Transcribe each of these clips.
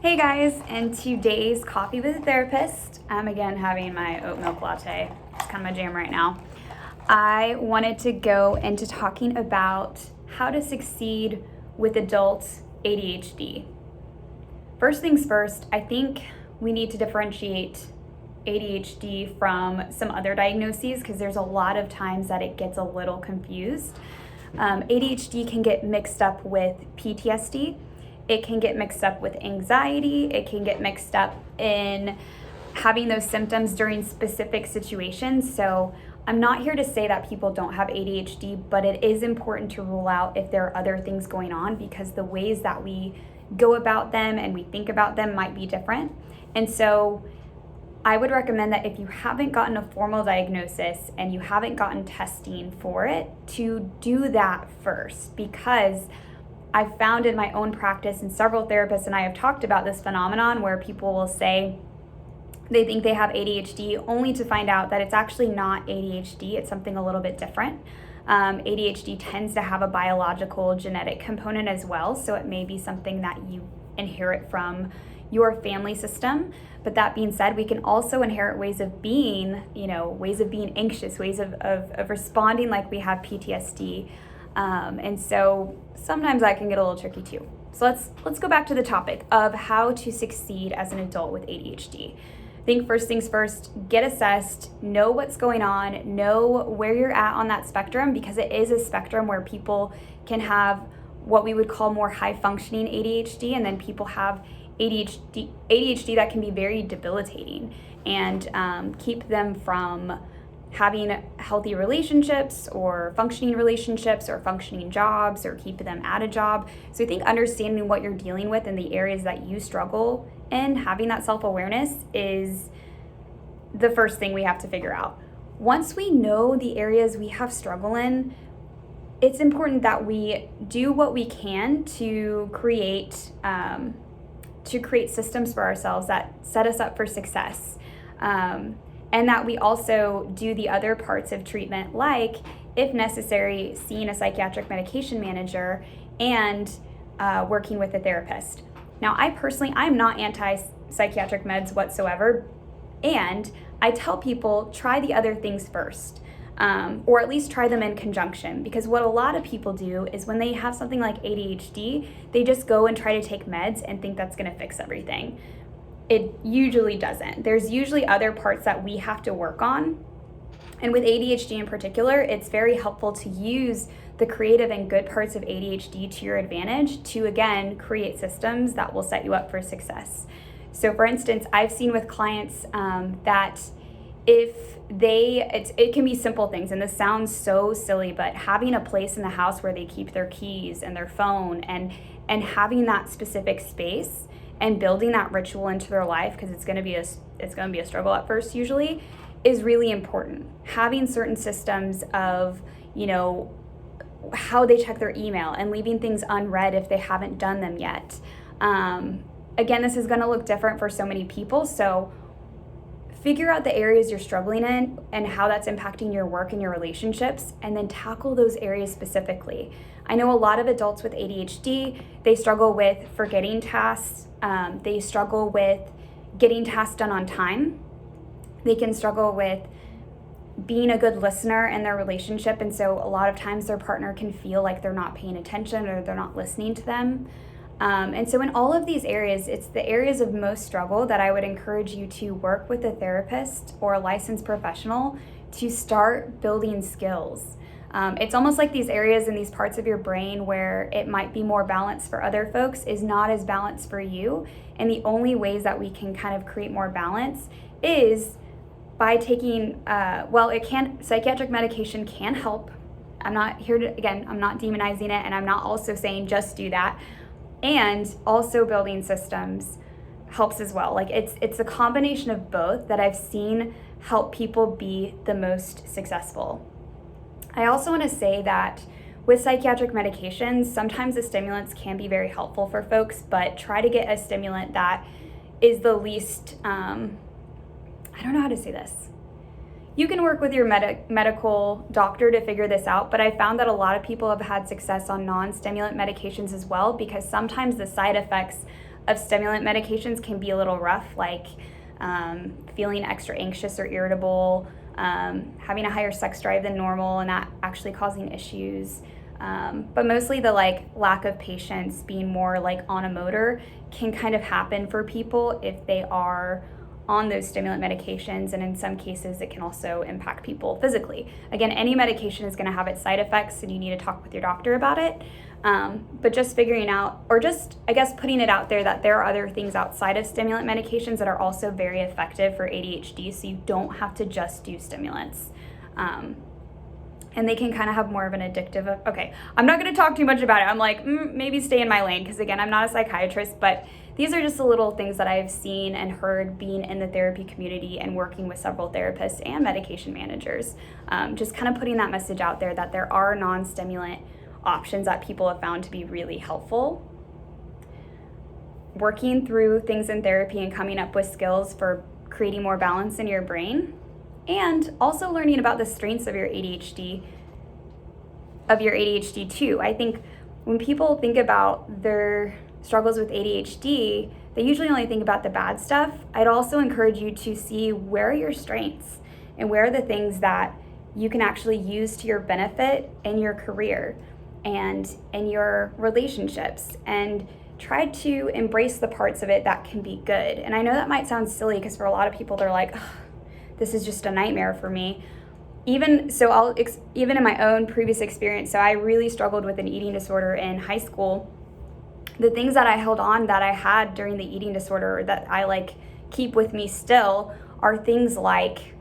Hey guys, in today's Coffee with a Therapist, I'm again having my oat milk latte. It's kind of my jam right now. I wanted to go into talking about how to succeed with adult ADHD. First things first, I think we need to differentiate ADHD from some other diagnoses because there's a lot of times that it gets a little confused. ADHD can get mixed up with PTSD. It can get mixed up with anxiety. It can get mixed up in having those symptoms during specific situations. So I'm not here to say that people don't have ADHD, but it is important to rule out if there are other things going on because the ways that we go about them and we think about them might be different. And so I would recommend that if you haven't gotten a formal diagnosis and you haven't gotten testing for it, to do that first, because I've found in my own practice, and several therapists and I have talked about this phenomenon where people will say they think they have ADHD only to find out that it's actually not ADHD, it's something a little bit different. ADHD tends to have a biological genetic component as well, so it may be something that you inherit from your family system. But that being said, we can also inherit ways of being, ways of being anxious, ways of responding like we have PTSD. And so sometimes that can get a little tricky too. So let's go back to the topic of how to succeed as an adult with ADHD. I think first things first, get assessed, know what's going on, know where you're at on that spectrum, because it is a spectrum where people can have what we would call more high functioning ADHD, and then people have ADHD that can be very debilitating and keep them from having healthy relationships or functioning jobs or keep them at a job. So I think understanding what you're dealing with in the areas that you struggle in, having that self-awareness is the first thing we have to figure out. Once we know the areas we have struggle in, it's important that we do what we can to create systems for ourselves that set us up for success. And that we also do the other parts of treatment, like, if necessary, seeing a psychiatric medication manager and working with a therapist. Now, I'm not anti-psychiatric meds whatsoever, and I tell people try the other things first, or at least try them in conjunction, because what a lot of people do is when they have something like ADHD, they just go and try to take meds and think that's gonna fix everything. It usually doesn't. There's usually other parts that we have to work on. And with ADHD in particular, it's very helpful to use the creative and good parts of ADHD to your advantage to, again, create systems that will set you up for success. So for instance, I've seen with clients that it can be simple things, and this sounds so silly, but having a place in the house where they keep their keys and their phone and having that specific space and building that ritual into their life, because it's going to be a struggle at first usually, is really important. Having certain systems of, how they check their email and leaving things unread if they haven't done them yet. Again, this is going to look different for so many people, so figure out the areas you're struggling in and how that's impacting your work and your relationships, and then tackle those areas specifically. I know a lot of adults with ADHD, they struggle with forgetting tasks. They struggle with getting tasks done on time. They can struggle with being a good listener in their relationship, and so a lot of times their partner can feel like they're not paying attention or they're not listening to them. And so in all of these areas, it's the areas of most struggle that I would encourage you to work with a therapist or a licensed professional to start building skills. It's almost like these areas and these parts of your brain where it might be more balanced for other folks is not as balanced for you. And the only ways that we can kind of create more balance is by taking, psychiatric medication can help. I'm not demonizing it, and I'm not also saying just do that. And also building systems helps as well. Like it's a combination of both that I've seen help people be the most successful. I also want to say that with psychiatric medications, sometimes the stimulants can be very helpful for folks, but try to get a stimulant that is the least, I don't know how to say this. You can work with your medical doctor to figure this out, but I found that a lot of people have had success on non-stimulant medications as well, because sometimes the side effects of stimulant medications can be a little rough, like feeling extra anxious or irritable, having a higher sex drive than normal and that actually causing issues. But mostly the like lack of patience, being more like on a motor, can kind of happen for people if they are on those stimulant medications, and in some cases it can also impact people physically. Again, any medication is going to have its side effects and you need to talk with your doctor about it. But just figuring out, or just I guess putting it out there, that there are other things outside of stimulant medications that are also very effective for ADHD, so you don't have to just do stimulants. And they can kind of have more of an addictive, okay, I'm not going to talk too much about it. I'm like, maybe stay in my lane, because again, I'm not a psychiatrist, but these are just the little things that I've seen and heard being in the therapy community and working with several therapists and medication managers. Just kind of putting that message out there that there are non-stimulant options that people have found to be really helpful. Working through things in therapy and coming up with skills for creating more balance in your brain, and also learning about the strengths of your ADHD too. I think when people think about their struggles with ADHD, they usually only think about the bad stuff. I'd also encourage you to see where are your strengths and where are the things that you can actually use to your benefit in your career and in your relationships, and try to embrace the parts of it that can be good. And I know that might sound silly, because for a lot of people they're like, this is just a nightmare for me. Even in my own previous experience, so I really struggled with an eating disorder in high school. The things that I held on that I had during the eating disorder that I like keep with me still are things like,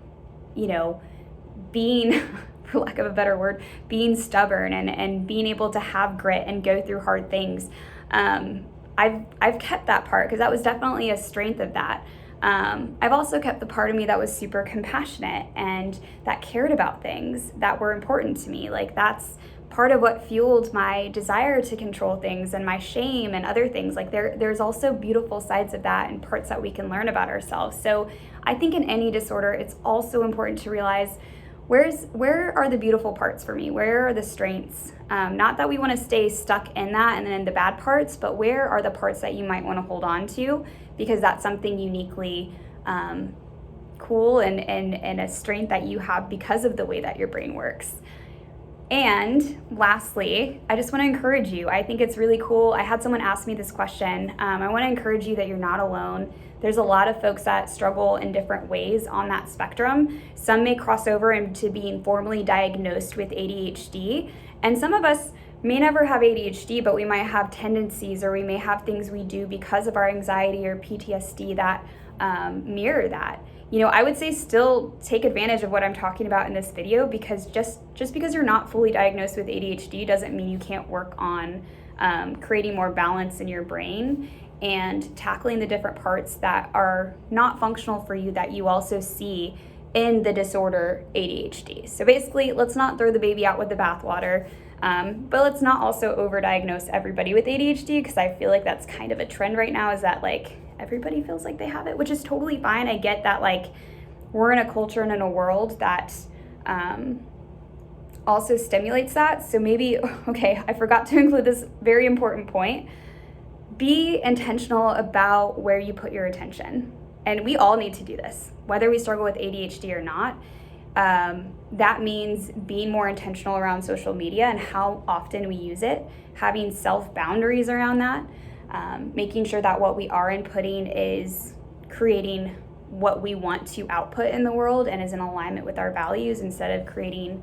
being, for lack of a better word, being stubborn and being able to have grit and go through hard things. I've kept that part because that was definitely a strength of that. I've also kept the part of me that was super compassionate and that cared about things that were important to me. Like, that's part of what fueled my desire to control things and my shame and other things. Like, there's also beautiful sides of that and parts that we can learn about ourselves. So I think in any disorder, it's also important to realize where are the beautiful parts for me? Where are the strengths? Not that we want to stay stuck in that and then the bad parts, but where are the parts that you might want to hold on to, because that's something uniquely cool and a strength that you have because of the way that your brain works. And lastly, I just want to encourage you. I think it's really cool. I had someone ask me this question. I want to encourage you that you're not alone. There's a lot of folks that struggle in different ways on that spectrum. Some may cross over into being formally diagnosed with ADHD, and some of us may never have ADHD, but we might have tendencies, or we may have things we do because of our anxiety or PTSD that mirror that. I would say still take advantage of what I'm talking about in this video, because just because you're not fully diagnosed with ADHD doesn't mean you can't work on creating more balance in your brain and tackling the different parts that are not functional for you that you also see in the disorder ADHD. So basically, let's not throw the baby out with the bathwater, but let's not also overdiagnose everybody with ADHD, because I feel like that's kind of a trend right now, is that like everybody feels like they have it, which is totally fine. I get that, like, we're in a culture and in a world that also stimulates that. So maybe, okay, I forgot to include this very important point. Be intentional about where you put your attention. And we all need to do this, whether we struggle with ADHD or not. That means being more intentional around social media and how often we use it, having self-boundaries around that, making sure that what we are inputting is creating what we want to output in the world and is in alignment with our values, instead of creating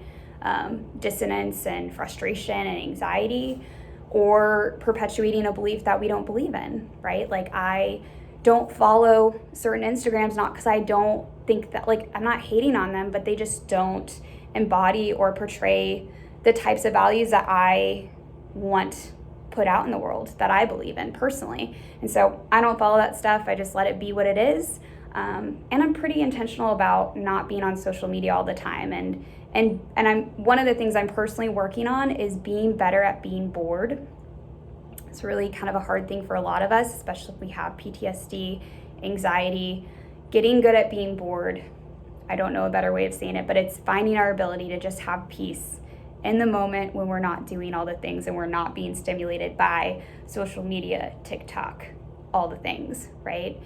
dissonance and frustration and anxiety, or perpetuating a belief that we don't believe in, right? Like, I don't follow certain Instagrams, not because I don't think that, like, I'm not hating on them, but they just don't embody or portray the types of values that I want put out in the world, that I believe in personally. And so I don't follow that stuff. I just let it be what it is. And I'm pretty intentional about not being on social media all the time. And I'm, one of the things I'm personally working on is being better at being bored. It's really kind of a hard thing for a lot of us, especially if we have PTSD, anxiety. Getting good at being bored, I don't know a better way of saying it, but it's finding our ability to just have peace in the moment when we're not doing all the things and we're not being stimulated by social media, TikTok, all the things, right?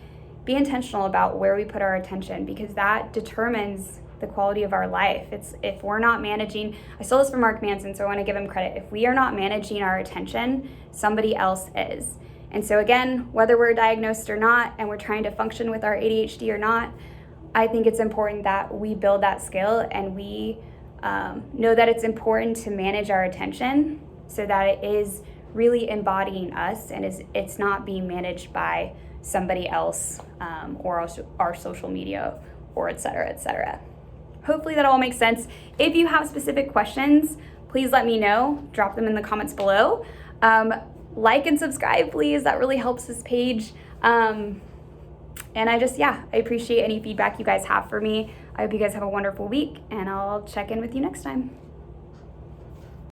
Be intentional about where we put our attention, because that determines the quality of our life. It's if we're not managing, I stole this from Mark Manson, so I want to give him credit. If we are not managing our attention, somebody else is. And so again, whether we're diagnosed or not, and we're trying to function with our ADHD or not, I think it's important that we build that skill, and we know that it's important to manage our attention so that it is really embodying us, and it's not being managed by somebody else or our social media, or et cetera, et cetera. Hopefully that all makes sense. If you have specific questions, please let me know. Drop them in the comments below. Like and subscribe, please. That really helps this page. And I appreciate any feedback you guys have for me. I hope you guys have a wonderful week, and I'll check in with you next time.